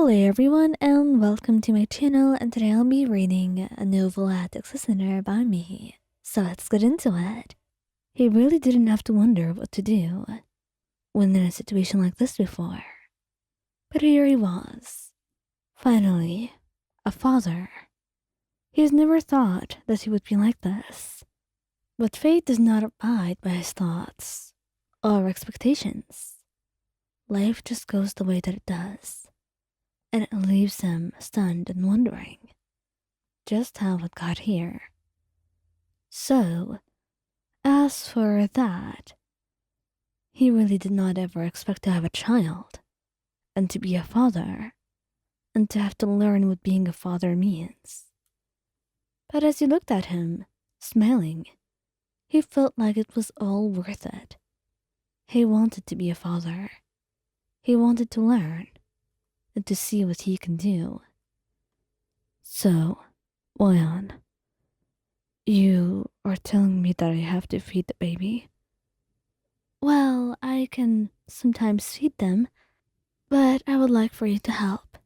Hello everyone and welcome to my channel, and today I'll be reading a Neuvillette listener by me. So let's get into it. He really didn't have to wonder what to do when in a situation like this before. But here he was, finally, a father. He's never thought that he would be like this. But fate does not abide by his thoughts or expectations. Life just goes the way that it does, and it leaves him stunned and wondering just how it got here. So, as for that, he really did not ever expect to have a child, and to be a father, and to have to learn what being a father means. But as he looked at him, smiling, he felt like it was all worth it. He wanted to be a father. He wanted to learn, and to see what he can do. So, Wayan, you are telling me that I have to feed the baby? Well, I can sometimes feed them, but I would like for you to help.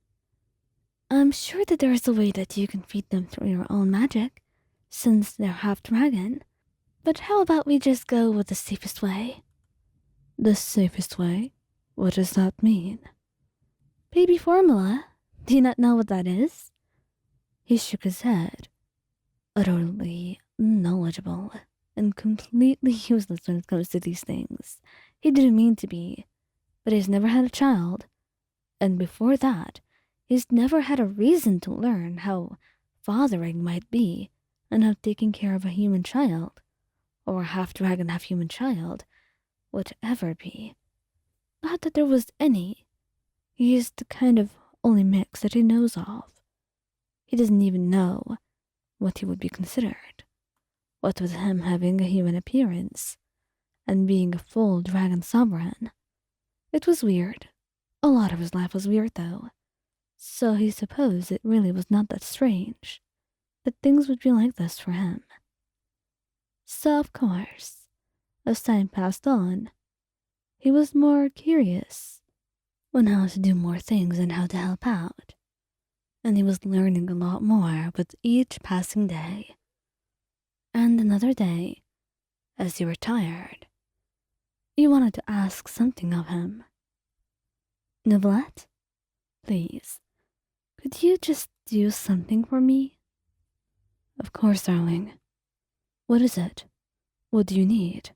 I'm sure that there is a way that you can feed them through your own magic, since they're half dragon. But how about we just go with the safest way? The safest way? What does that mean? Baby formula? Do you not know what that is? He shook his head, utterly knowledgeable and completely useless when it comes to these things. He didn't mean to be, but he's never had a child, and before that, he's never had a reason to learn how fathering might be and how taking care of a human child, or a half-dragon, half-human child, would ever be. Not that there was any. He is the kind of only mix that he knows of. He doesn't even know what he would be considered. What with him having a human appearance and being a full dragon sovereign. It was weird. A lot of his life was weird, though. So he supposed it really was not that strange that things would be like this for him. So, of course, as time passed on, he was more curious on how to do more things and how to help out. And he was learning a lot more with each passing day. And another day, as you were tired, you wanted to ask something of him. Neuvillette, please, could you just do something for me? Of course, darling. What is it? What do you need?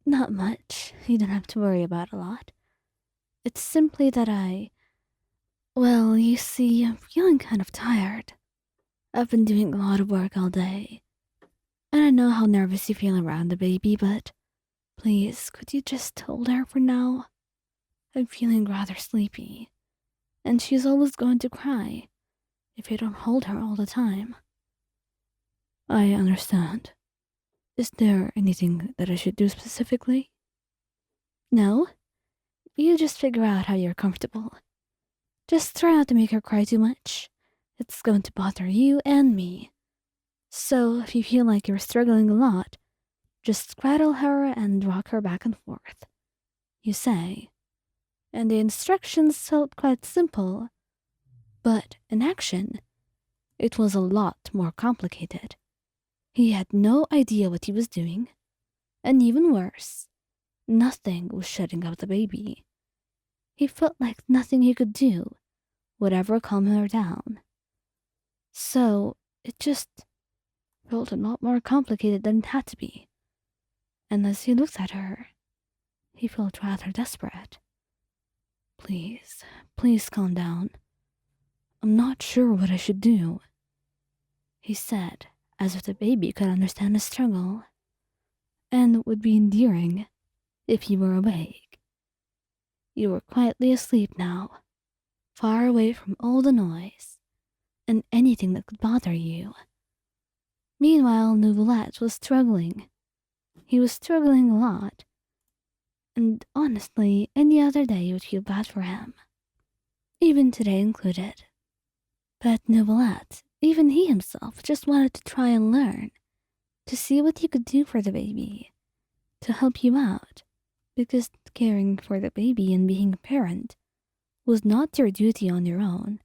Not much. You don't have to worry about a lot. It's simply that well, you see, I'm feeling kind of tired. I've been doing a lot of work all day, and I know how nervous you feel around the baby, but please, could you just hold her for now? I'm feeling rather sleepy, and she's always going to cry if you don't hold her all the time. I understand. Is there anything that I should do specifically? No? You just figure out how you're comfortable. Just try not to make her cry too much. It's going to bother you and me. So if you feel like you're struggling a lot, just cradle her and rock her back and forth, you say. And the instructions felt quite simple, but in action, it was a lot more complicated. He had no idea what he was doing, and even worse, nothing was shutting up the baby. He felt like nothing he could do would ever calm her down. So it just felt a lot more complicated than it had to be. And as he looked at her, he felt rather desperate. Please, please calm down. I'm not sure what I should do, he said, as if the baby could understand his struggle, and would be endearing if you were awake. You were quietly asleep now, far away from all the noise and anything that could bother you. Meanwhile, Neuvillette was struggling. He was struggling a lot, and honestly, any other day you would feel bad for him, even today included. But Neuvillette, even he himself, just wanted to try and learn, to see what he could do for the baby, to help you out, because caring for the baby and being a parent was not your duty on your own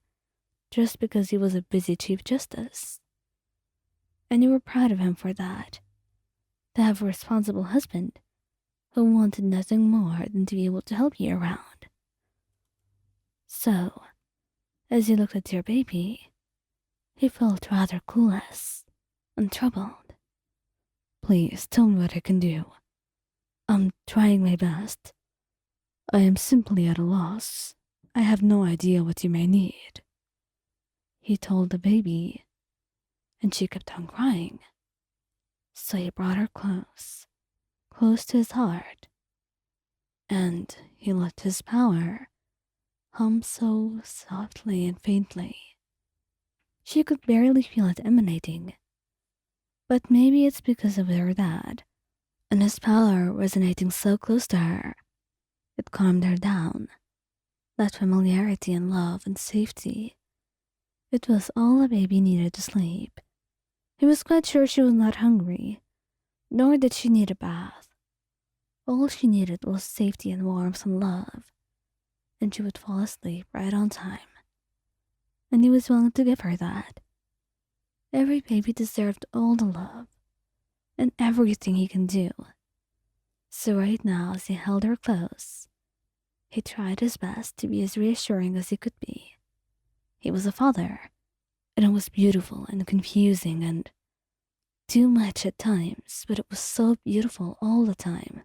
just because he was a busy Chief Justice. And you were proud of him for that, to have a responsible husband who wanted nothing more than to be able to help you around. So, as you looked at your baby, he felt rather clueless and troubled. Please tell me what I can do. I'm trying my best. I am simply at a loss. I have no idea what you may need. He told the baby, and she kept on crying. So he brought her close, close to his heart, and he let his power hum so softly and faintly. She could barely feel it emanating, but maybe it's because of her dad, and his power resonating so close to her. It calmed her down. That familiarity and love and safety. It was all a baby needed to sleep. He was quite sure she was not hungry, nor did she need a bath. All she needed was safety and warmth and love, and she would fall asleep right on time. And he was willing to give her that. Every baby deserved all the love and everything he can do. So right now, as he held her close, he tried his best to be as reassuring as he could be. He was a father, and it was beautiful and confusing and too much at times, but it was so beautiful all the time,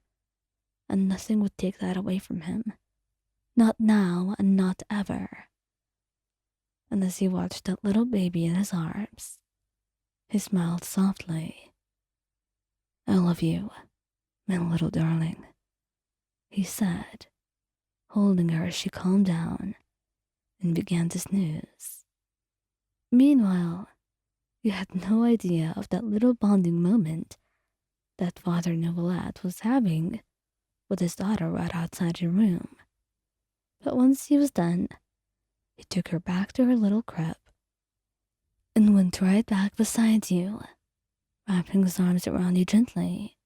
and nothing would take that away from him. Not now and not ever. And as he watched that little baby in his arms, he smiled softly. I love you, my little darling, he said, holding her as she calmed down and began to snooze. Meanwhile, you had no idea of that little bonding moment that Father Neuvillette was having with his daughter right outside your room. But once he was done, he took her back to her little crib and went right back beside you, wrapping his arms around you gently,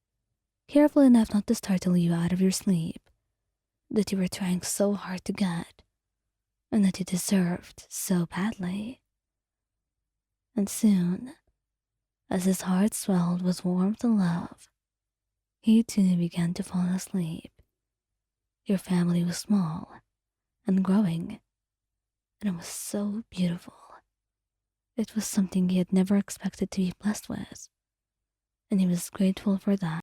careful enough not to startle you out of your sleep that you were trying so hard to get and that you deserved so badly. And soon, as his heart swelled with warmth and love, he too began to fall asleep. Your family was small and growing, and it was so beautiful. It was something he had never expected to be blessed with, and he was grateful for that.